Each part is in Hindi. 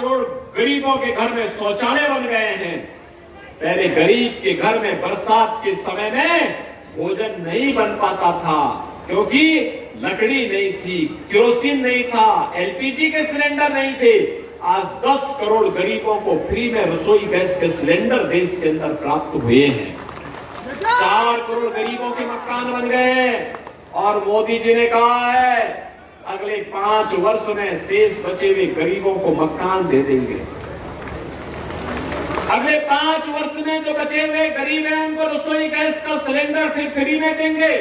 करोड़ गरीबों के घर में शौचालय बन गए हैं। पहले गरीब के घर में बरसात के समय में भोजन नहीं बन पाता था क्योंकि लकड़ी नहीं थी, केरोसिन नहीं था, एलपीजी के सिलेंडर नहीं थे। आज 10 करोड़ गरीबों को फ्री में रसोई गैस के सिलेंडर देश के अंदर प्राप्त हुए हैं। 4 करोड़ गरीबों के मकान बन गए हैं और मोदी जी ने कहा है अगले 5 वर्ष में शेष बचे हुए गरीबों को मकान दे देंगे। अगले 5 वर्ष में जो बचे हुए गरीब हैं उनको रसोई गैस का सिलेंडर फिर फ्री में देंगे।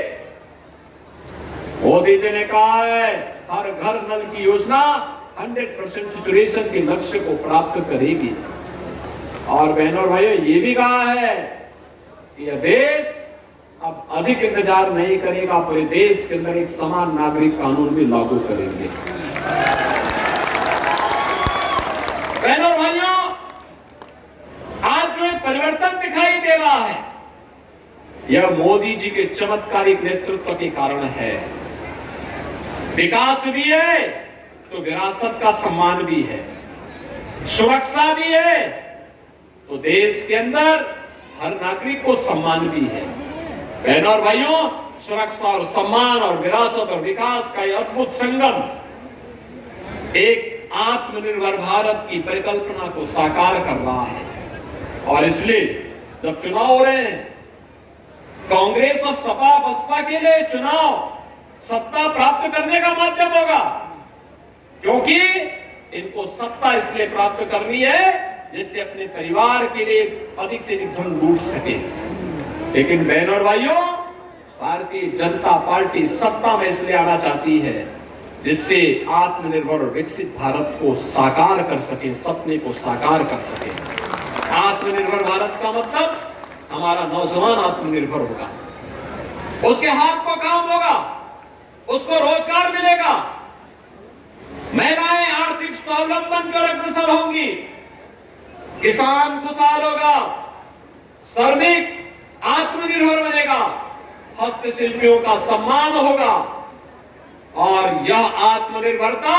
मोदी जी ने कहा है हर घर नल की योजना 100% सैचुरेशन के लक्ष्य को प्राप्त करेगी। और बहनों और भाइयों ये भी कहा है कि यह देश अब अधिक इंतजार नहीं करेगा, पूरे देश के अंदर एक समान नागरिक कानून भी लागू करेंगे। बहनों और भाइयों, आज जो एक परिवर्तन दिखाई दे रहा है यह मोदी जी के चमत्कारिक नेतृत्व के कारण है। विकास भी है तो विरासत का सम्मान भी है, सुरक्षा भी है तो देश के अंदर हर नागरिक को सम्मान भी है। बहनों और भाइयों, सुरक्षा और सम्मान और विरासत और विकास का यह अद्भुत संगम एक आत्मनिर्भर भारत की परिकल्पना को साकार कर रहा है। और इसलिए जब चुनाव हो रहे हैं, कांग्रेस और सपा बसपा के लिए चुनाव सत्ता प्राप्त करने का माध्यम होगा, क्योंकि इनको सत्ता इसलिए प्राप्त करनी है जिससे अपने परिवार के लिए अधिक से अधिक धन लूट सके। लेकिन बहनों और भाइयों, भारतीय जनता पार्टी सत्ता में इसलिए आना चाहती है जिससे आत्मनिर्भर और विकसित भारत को साकार कर सके, सपने को साकार कर सके। आत्मनिर्भर भारत का मतलब हमारा नौजवान आत्मनिर्भर होगा, उसके हाथ को काम होगा, उसको रोजगार मिलेगा, महिलाएं आर्थिक स्वावलंबन कर अग्रसर होंगी, किसान खुशहाल होगा, श्रमिक आत्मनिर्भर बनेगा, हस्तशिल्पियों का सम्मान होगा। और यह आत्मनिर्भरता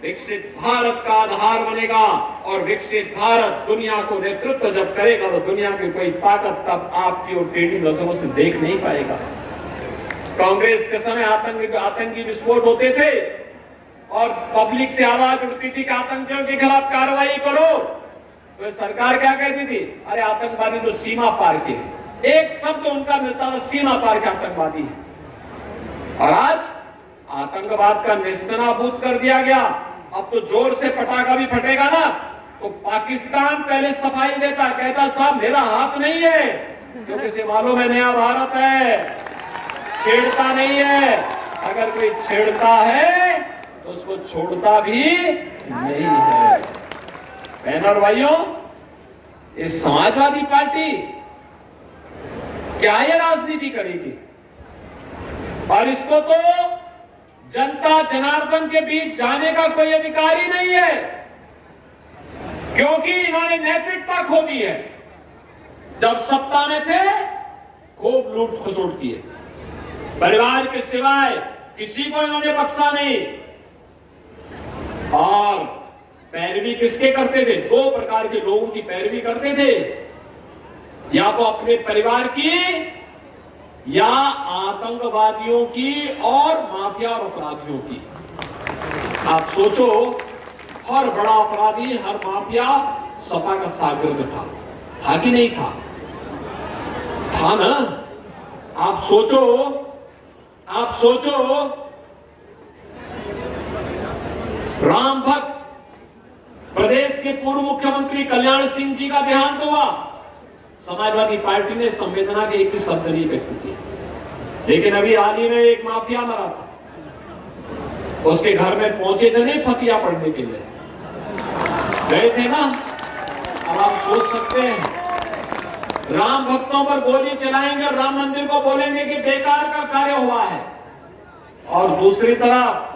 विकसित भारत का आधार बनेगा। और विकसित भारत दुनिया को नेतृत्व जब करेगा तो दुनिया की कोई ताकत तब आपकी और टेढ़ी नजरों से देख नहीं पाएगा। कांग्रेस के समय आतंकी विस्फोट होते थे और पब्लिक से आवाज उठती थी कि आतंकियों के खिलाफ कार्रवाई करो, तो सरकार क्या कहती थी, अरे आतंकवादी तो सीमा पार के, एक शब्द उनका मिलता था, सीमा पार के आतंकवादी है। और आज आतंकवाद का नेस्तनाबूद कर दिया गया। अब तो जोर से पटाखा भी फटेगा ना तो पाकिस्तान पहले सफाई देता, कहता साहब मेरा हाथ नहीं है, क्योंकि इसे मालूम है नया भारत है, छेड़ता नहीं है, अगर कोई छेड़ता है तो उसको छोड़ता भी नहीं है। बहनों और भाइयों, इस समाजवादी पार्टी क्या ये राजनीति करेगी? और इसको तो जनता जनार्दन के बीच जाने का कोई अधिकार ही नहीं है, क्योंकि इन्होंने नैतिकता खो दी है। जब सत्ता में थे खूब लूट खसोट किए, परिवार के सिवाय किसी को इन्होंने बख्शा नहीं। और पैरवी किसके करते थे? 2 प्रकार के लोगों की पैरवी करते थे, या तो अपने परिवार की या आतंकवादियों की और माफिया और अपराधियों की। आप सोचो, हर बड़ा अपराधी, हर माफिया सपा का शागिर्द था कि नहीं था? था ना? आप सोचो राम भक्त प्रदेश के पूर्व मुख्यमंत्री कल्याण सिंह जी का देहांत हुआ, समाजवादी पार्टी ने संवेदना के एक भी शब्द नहीं व्यक्त किए। लेकिन अभी हाल ही में एक माफिया मरा था, उसके घर में पहुंचे थे नहीं फतिया पढ़ने के लिए, गए थे ना। अब आप सोच सकते हैं, राम भक्तों पर गोली चलाएंगे, राम मंदिर को बोलेंगे कि बेकार का कार्य हुआ है, और दूसरी तरफ